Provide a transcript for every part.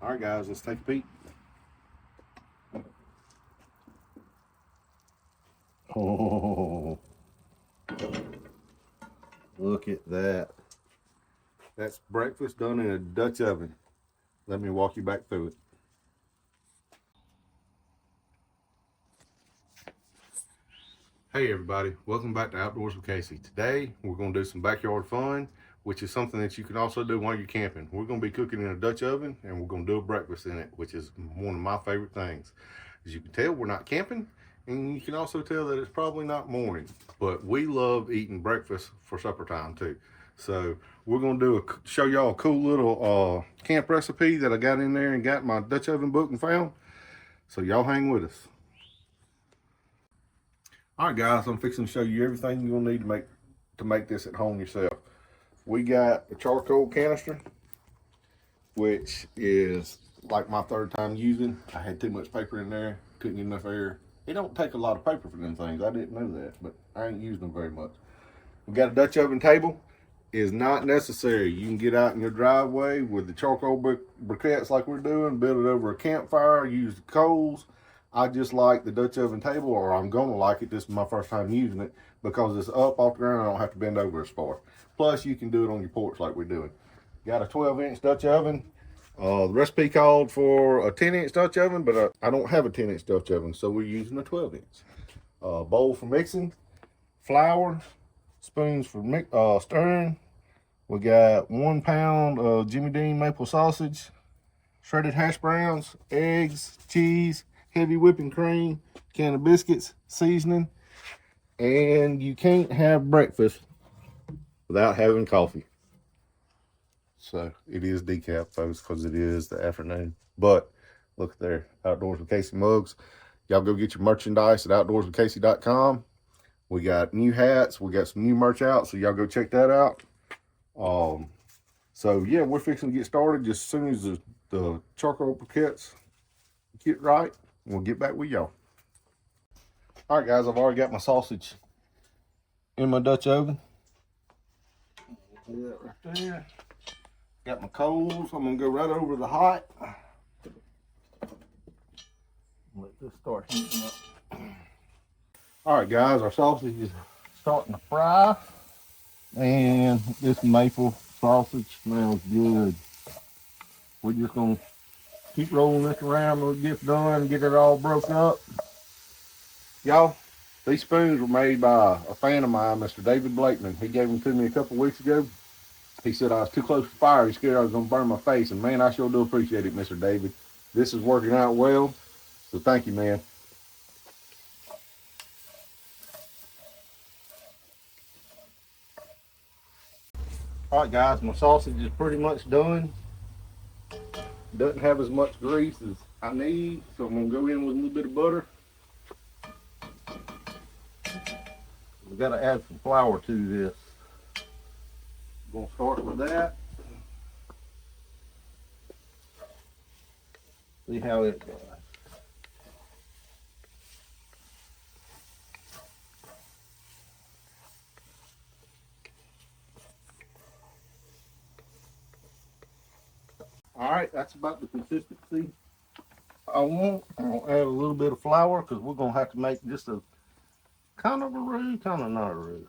All right, guys, let's take a peek. Oh, look at that. That's breakfast done in a Dutch oven. Let me walk you back through it. Hey everybody, welcome back to Outdoors with Casey. Today we're going to do some backyard fun, which is something that you can also do while you're camping. We're going to be cooking in a Dutch oven and we're going to do a breakfast in it, which is one of my favorite things. As you can tell, we're not camping, and you can also tell that it's probably not morning, but we love eating breakfast for supper time too. So we're going to show y'all a cool little camp recipe that I got in there and got in my Dutch oven book and found. So y'all hang with us. All right, guys, I'm fixing to show you everything you're gonna need to make this at home yourself. We got a charcoal canister, which is like my third time using. I had too much paper in there, couldn't get enough air. It don't take a lot of paper for them things. I didn't know that, but I ain't using them very much. We got a Dutch oven table. Is not necessary. You can get out in your driveway with the charcoal briquettes like we're doing, build it over a campfire, use the coals. I just like the Dutch oven table, or I'm gonna like it. This is my first time using it because it's up off the ground. I don't have to bend over as far. Plus, you can do it on your porch like we're doing. Got a 12-inch Dutch oven. The recipe called for a 10-inch Dutch oven, but I don't have a 10-inch Dutch oven, so we're using a 12-inch. Bowl for mixing, flour, spoons for stirring. We got 1 pound of Jimmy Dean maple sausage, shredded hash browns, eggs, cheese, heavy whipping cream, can of biscuits, seasoning, and you can't have breakfast without having coffee. So it is decaf, folks, because it is the afternoon. But look there, Outdoors with Casey mugs. Y'all go get your merchandise at outdoorswithcasey.com. We got new hats. We got some new merch out, so y'all go check that out. So yeah, we're fixing to get started just as soon as the charcoal briquettes get right. We'll get back with y'all. All right, guys, I've already got my sausage in my Dutch oven. That right there. Got my coals. I'm gonna go right over the hot. Let this start heating up. All right, guys, our sausage is starting to fry, and this maple sausage smells good. We're just gonna keep rolling this around till it gets done and get it all broke up. Y'all, these spoons were made by a fan of mine, Mr. David Blakeman. He gave them to me a couple weeks ago. He said I was too close to fire. He scared I was going to burn my face. And man, I sure do appreciate it, Mr. David. This is working out well. So thank you, man. All right, guys, my sausage is pretty much done. Doesn't have as much grease as I need, so I'm going to go in with a little bit of butter. We got to add some flour to this. I'm going to start with that. See how it goes. All right, that's about the consistency I want. I'm going to add a little bit of flour because we're going to have to make just a kind of a roux, kind of not a roux.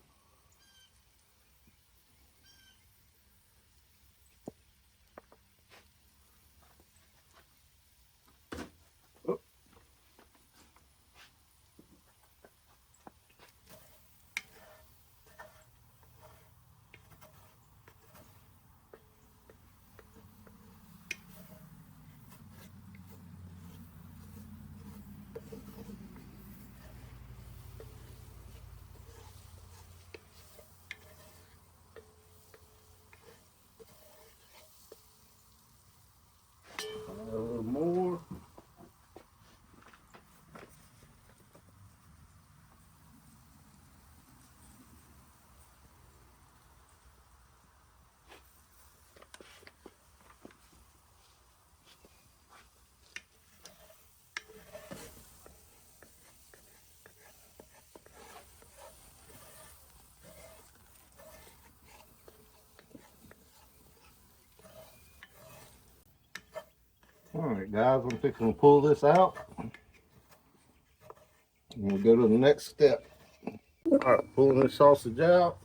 All right, guys, I'm fixing to pull this out. And we'll go to the next step. All right, pulling this sausage out.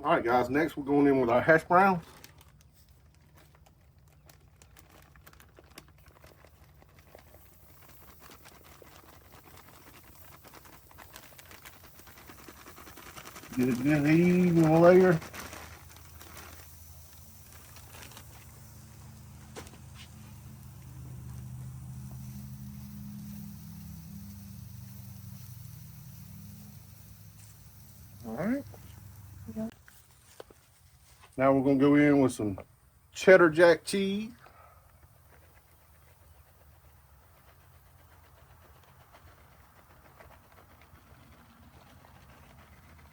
All right, guys, next we're going in with our hash browns. Get a good even layer. All right. Now we're going to go in with some cheddar jack cheese.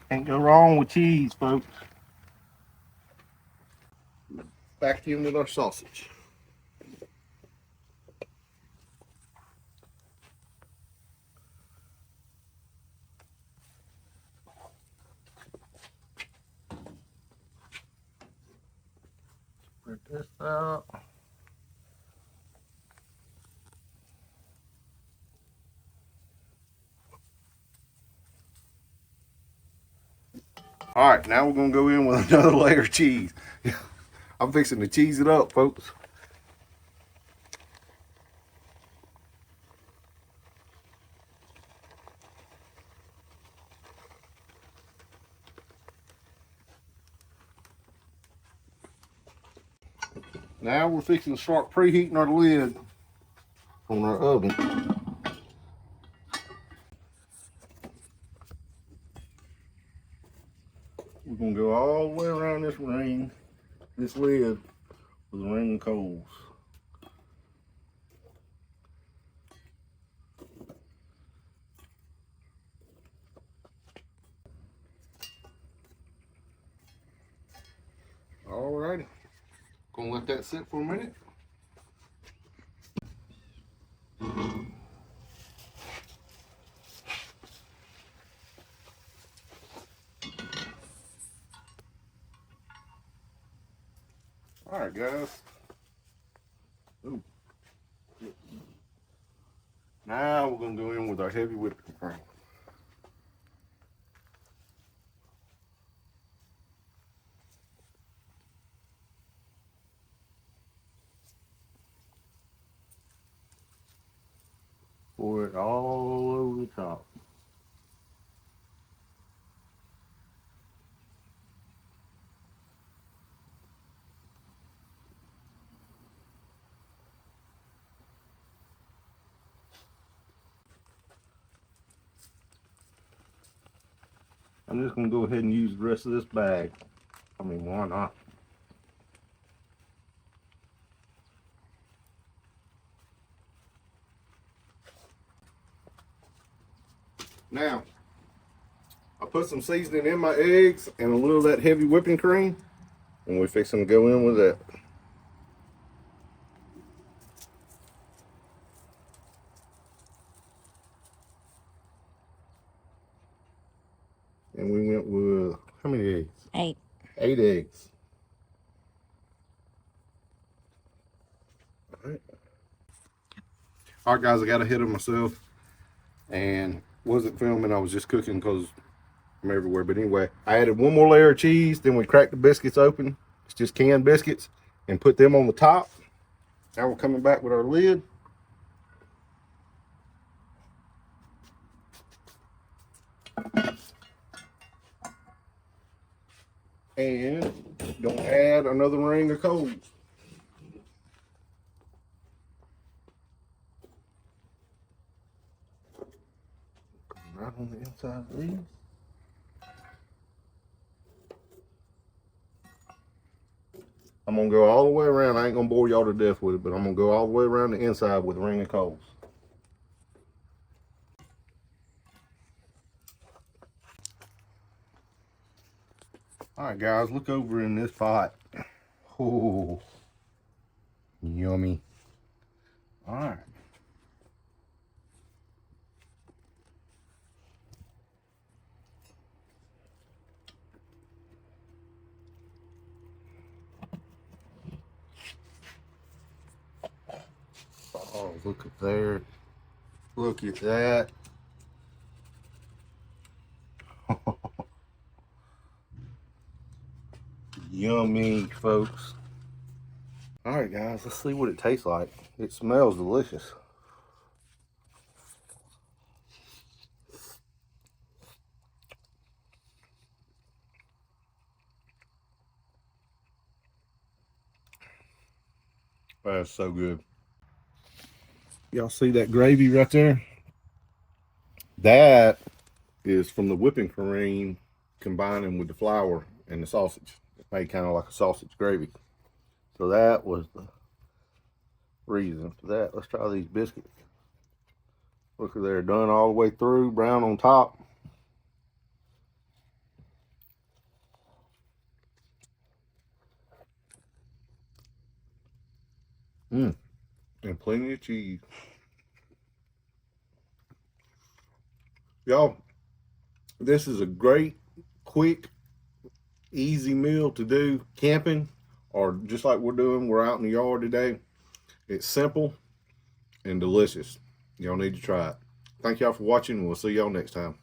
Can't go wrong with cheese, folks. Back in with our sausage. Spread this out. All right, now we're going to go in with another layer of cheese. I'm fixing to cheese it up, folks. Now we're fixing to start preheating our lid on our oven. We're going to go all the way around this ring, this lid, with a ring of coals. Alrighty, gonna let that sit for a minute. Alright, guys. Ooh. Now we're gonna go in with our heavy whipping cream. Pour it all over the top. I'm just gonna go ahead and use the rest of this bag. I mean, why not? Now, I put some seasoning in my eggs and a little of that heavy whipping cream, and we're fixing to go in with that. And we went with, how many eggs? 8. 8 eggs. All right, guys, I got ahead of myself and wasn't filming. I was just cooking because I'm everywhere. But anyway, I added one more layer of cheese. Then we cracked the biscuits open. It's just canned biscuits, and put them on the top. Now we're coming back with our lid. And gonna add another ring of coals. Right on the inside of these. I'm gonna go all the way around. I ain't gonna bore y'all to death with it, but I'm gonna go all the way around the inside with a ring of coals. All right, guys, look over in this pot. Oh, yummy. All right. Oh, look at there. Look at that. Yummy, folks. All right, guys, let's see what it tastes like. It smells delicious. That's so good. Y'all see that gravy right there? That is from the whipping cream combining with the flour and the sausage. It made kind of like a sausage gravy. So that was the reason for that. Let's try these biscuits. Look, they're done all the way through, brown on top. And plenty of cheese. Y'all, this is a great, quick, easy meal to do camping or just like we're doing. We're out in the yard today. It's simple and delicious. Y'all need to try it. Thank y'all for watching, and we'll see y'all next time.